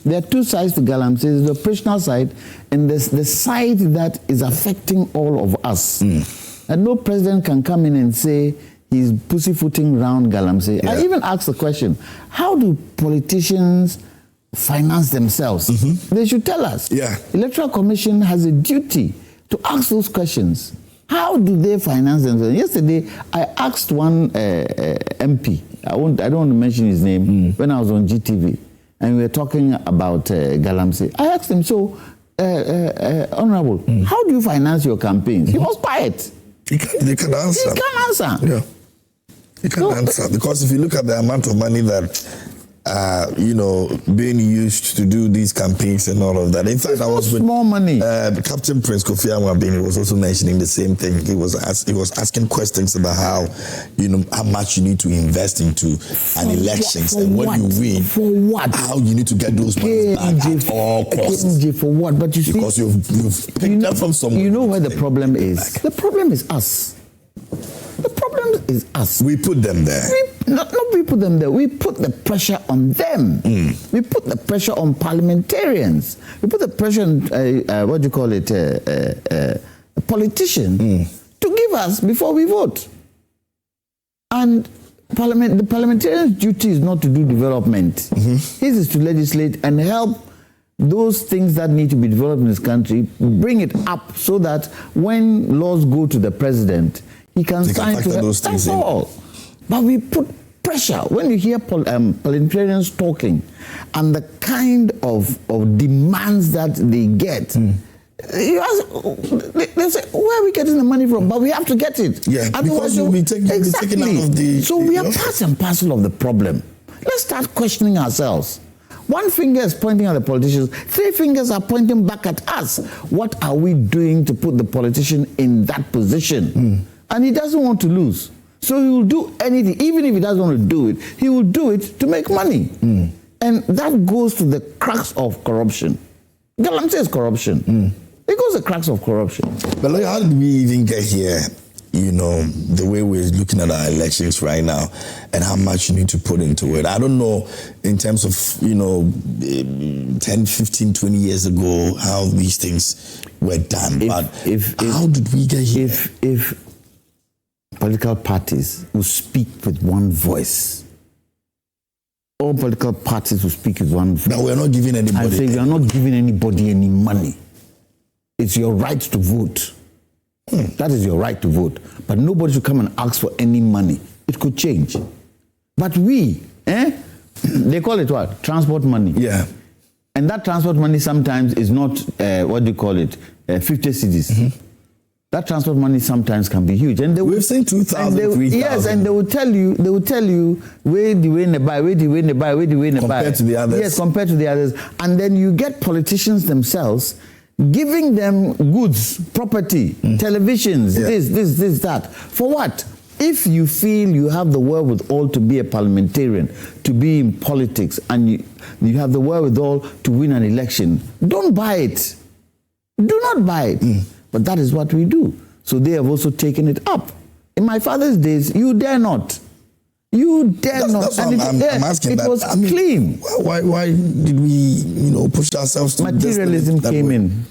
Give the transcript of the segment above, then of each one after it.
There are two sides to Galamsey. There's the operational side and there's the side that is affecting all of us. And no president can come in and say he's pussyfooting around Galamsey. I even asked the question, how do politicians finance themselves? They should tell us. Electoral Commission has a duty to ask those questions. How do they finance themselves? Yesterday, I asked one MP, I don't want to mention his name, when I was on GTV, and we were talking about Galamsey. I asked him, so, Honorable, how do you finance your campaigns? He was quiet. He can't answer. He can't answer. Yeah. He can't answer. Because if you look at the amount of money that being used to do these campaigns and all of that. In fact, I was with more money. Captain Prince Kofi Anwabin was also mentioning the same thing. He was asking questions about how much you need to invest into an elections and when you win. For what? How you need to get those money back at all costs. For what? But you see, because you've picked up from someone. You know where the problem is? The problem is us. The problem is us. We put them there. We put them there. We put the pressure on them. We put the pressure on parliamentarians. We put the pressure on, a politician to give us before we vote. And the parliamentarian's duty is not to do development. His is to legislate and help those things that need to be developed in this country, bring it up so that when laws go to the president, he can sign to help. That's all. But we put pressure. When you hear parliamentarians talking and the kind of demands that they get, you ask, they say, where are we getting the money from? But we have to get it. Yeah, because you'll be taken out of the... So we are part and parcel of the problem. Let's start questioning ourselves. One finger is pointing at the politicians. 3 fingers are pointing back at us. What are we doing to put the politician in that position? And he doesn't want to lose. So he will do anything. Even if he doesn't want to do it, he will do it to make money. And that goes to the crux of corruption. Galamsey is corruption. It goes to the crux of corruption. But like, how did we even get here? The way we're looking at our elections right now and how much you need to put into it. I don't know in terms of, 10, 15, 20 years ago, how these things were done. How did we get here? If political parties will speak with one voice, all political parties will speak with one voice. Now we're not giving anybody... I say we are not giving anybody any money. It's your right to vote. That is your right to vote. But nobody should come and ask for any money. It could change. But we, they call it what? Transport money. Yeah. And that transport money sometimes is not, 50 cedis. That transport money sometimes can be huge. And we've seen 2,000, 3,000. Yes, and they will tell you, where the way they buy, compared to the others. Yes, compared to the others. And then you get politicians themselves giving them goods, property, televisions, this, that. For what? If you feel you have the wherewithal to be a parliamentarian, to be in politics, and you have the wherewithal to win an election, don't buy it. Do not buy it. But that is what we do. So they have also taken it up. In my father's days, you dare not. You dare not. That's what I'm asking. It was clean. Why did we, push ourselves to materialism came in,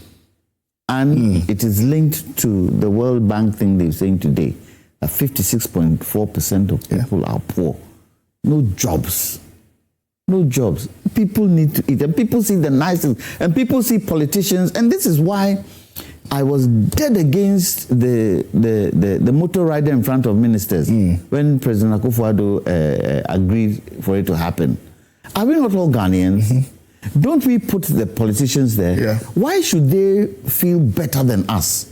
and it is linked to the World Bank thing they're saying today. That 56.4% of people are poor. No jobs. No jobs. People need to eat, and people see the nice things, and people see politicians, and this is why I was dead against the motor rider in front of ministers when President Akufo-Addo agreed for it to happen. Are we not all Ghanaians? Don't we put the politicians there? Yeah. Why should they feel better than us?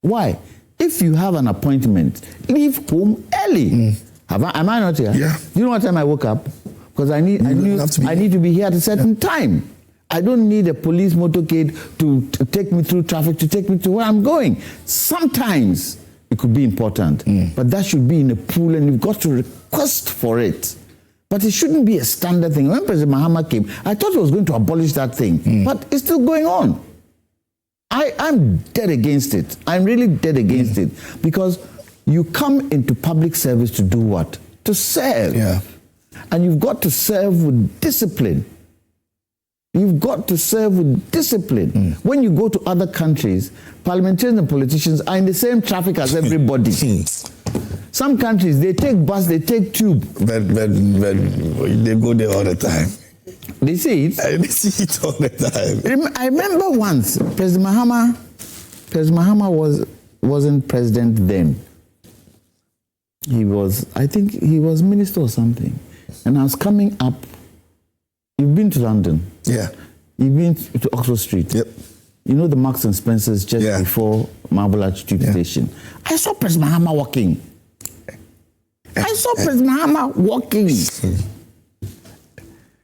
Why? If you have an appointment, leave home early. Am I not here? Yeah. You know what time I woke up? Because I need to be here at a certain time. I don't need a police motorcade to take me through traffic, to take me to where I'm going. Sometimes it could be important, but that should be in a pool and you've got to request for it. But it shouldn't be a standard thing. When President Mahama came, I thought he was going to abolish that thing, but it's still going on. I'm dead against it. I'm really dead against it, because you come into public service to do what? To serve. Yeah. And you've got to serve with discipline. You've got to serve with discipline. When you go to other countries, parliamentarians and politicians are in the same traffic as everybody. Some countries, they take bus, they take tube. But they go there all the time. They see it? They see it all the time. I remember once, President Mahama wasn't president then. I think he was minister or something. And I was coming up. You've been to London. Yeah. You've been to Oxford Street. Yep. You know the Marks and Spencers just before Marble Arch Tube Station. I saw President Mahama walking.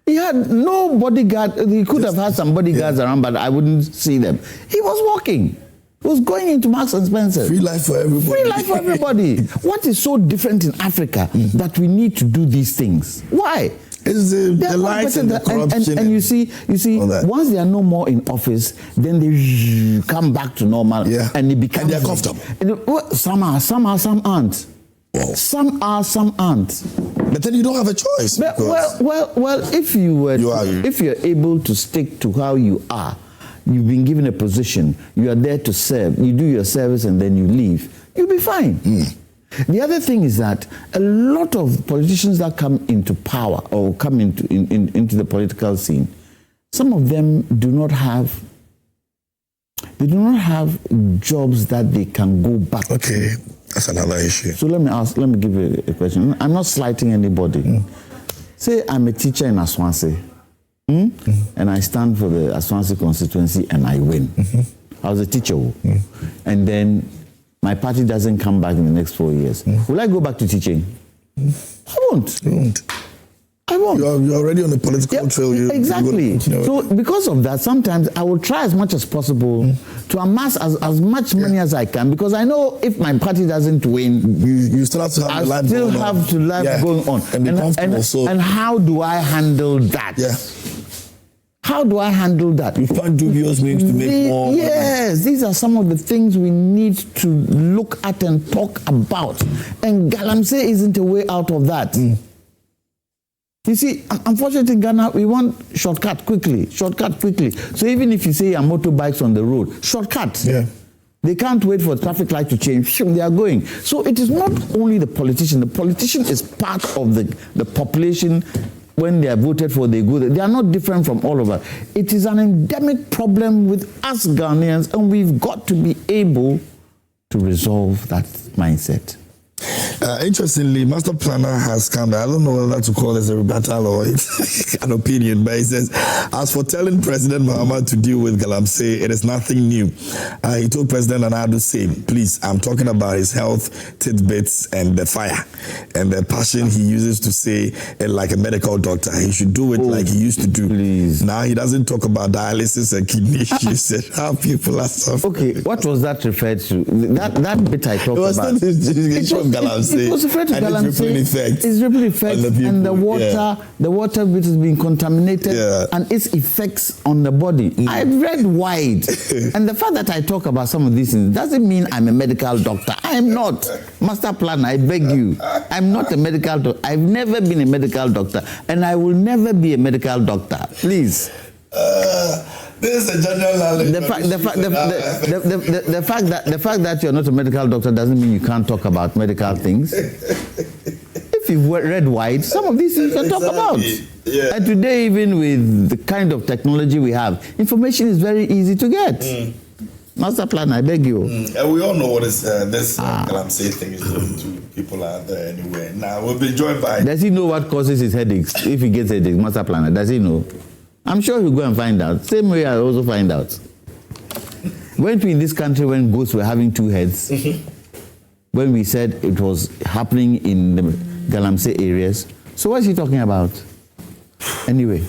He had no bodyguard. He could have had some bodyguards around, but I wouldn't see them. He was walking. He was going into Marks and Spencer. Free life for everybody. Free life for everybody. What is so different in Africa that we need to do these things? Why? It's the lies and the corruption. And you see, once they are no more in office, then they come back to normal, and they become. And they're comfortable. Some are, some aren't. Whoa. Some are, some aren't. But then you don't have a choice. Well, if you're able to stick to how you are, you've been given a position, you are there to serve, you do your service and then you leave, you'll be fine. The other thing is that a lot of politicians that come into power or come into the political scene, some of them do not have jobs that they can go back to. Okay, that's another issue. So let me give you a question. I'm not slighting anybody. Say I'm a teacher in Aswanse, and I stand for the Aswanse constituency and I win. I was a teacher, and then my party doesn't come back in the next 4 years. Will I go back to teaching? I won't. You won't. I won't. You're already on the political trail. Exactly. So because of that, sometimes I will try as much as possible to amass as much money as I can, because I know if my party doesn't win, you still have to have life going on. And how do I handle that? Yeah. How do I handle that? You find dubious means to make more. Yes, these are some of the things we need to look at and talk about. And Galamsey isn't a way out of that. You see, unfortunately in Ghana, we want shortcut quickly. So even if you say your motorbikes on the road, shortcut. Yeah. They can't wait for the traffic light to change. They are going. So it is not only the politician. The politician is part of the population. When they are voted for, they go there. They are not different from all of us. It is an endemic problem with us Ghanaians, and we've got to be able to resolve that mindset. Interestingly, Master Planner has come. I don't know whether to call this a rebuttal or an opinion, but he says, as for telling President Mahama to deal with Galamsey, it is nothing new. He told President Nana to say, please, I'm talking about his health tidbits and the fire and the passion he uses to say it like a medical doctor. He should do it like he used to do. Please. Now he doesn't talk about dialysis and kidney issues and how people are suffering. Okay, what was that referred to? That bit I talked about. It was referred to Galamsey. It's rippling effect and the water which is being contaminated and its effects on the body. I read wide. And the fact that I talk about some of these things doesn't mean I'm a medical doctor. I am not. Master Planner, I beg you. I'm not a medical doctor. I've never been a medical doctor, and I will never be a medical doctor. Please. This is a general knowledge. The fact that you're not a medical doctor doesn't mean you can't talk about medical things. If you've read wide, some of these things you can talk about. Yeah. And today, even with the kind of technology we have, information is very easy to get. Master Planner, I beg you. And we all know what this Galamsey thing is doing to people out there anyway. Now, we'll be joined by... Does he know what causes his headaches? If he gets headaches, Master Planner, does he know? I'm sure he'll go and find out. Same way I'll also find out. Weren't we in this country when ghosts were having two heads? When we said it was happening in the Galamsey areas. So what is he talking about? Anyway.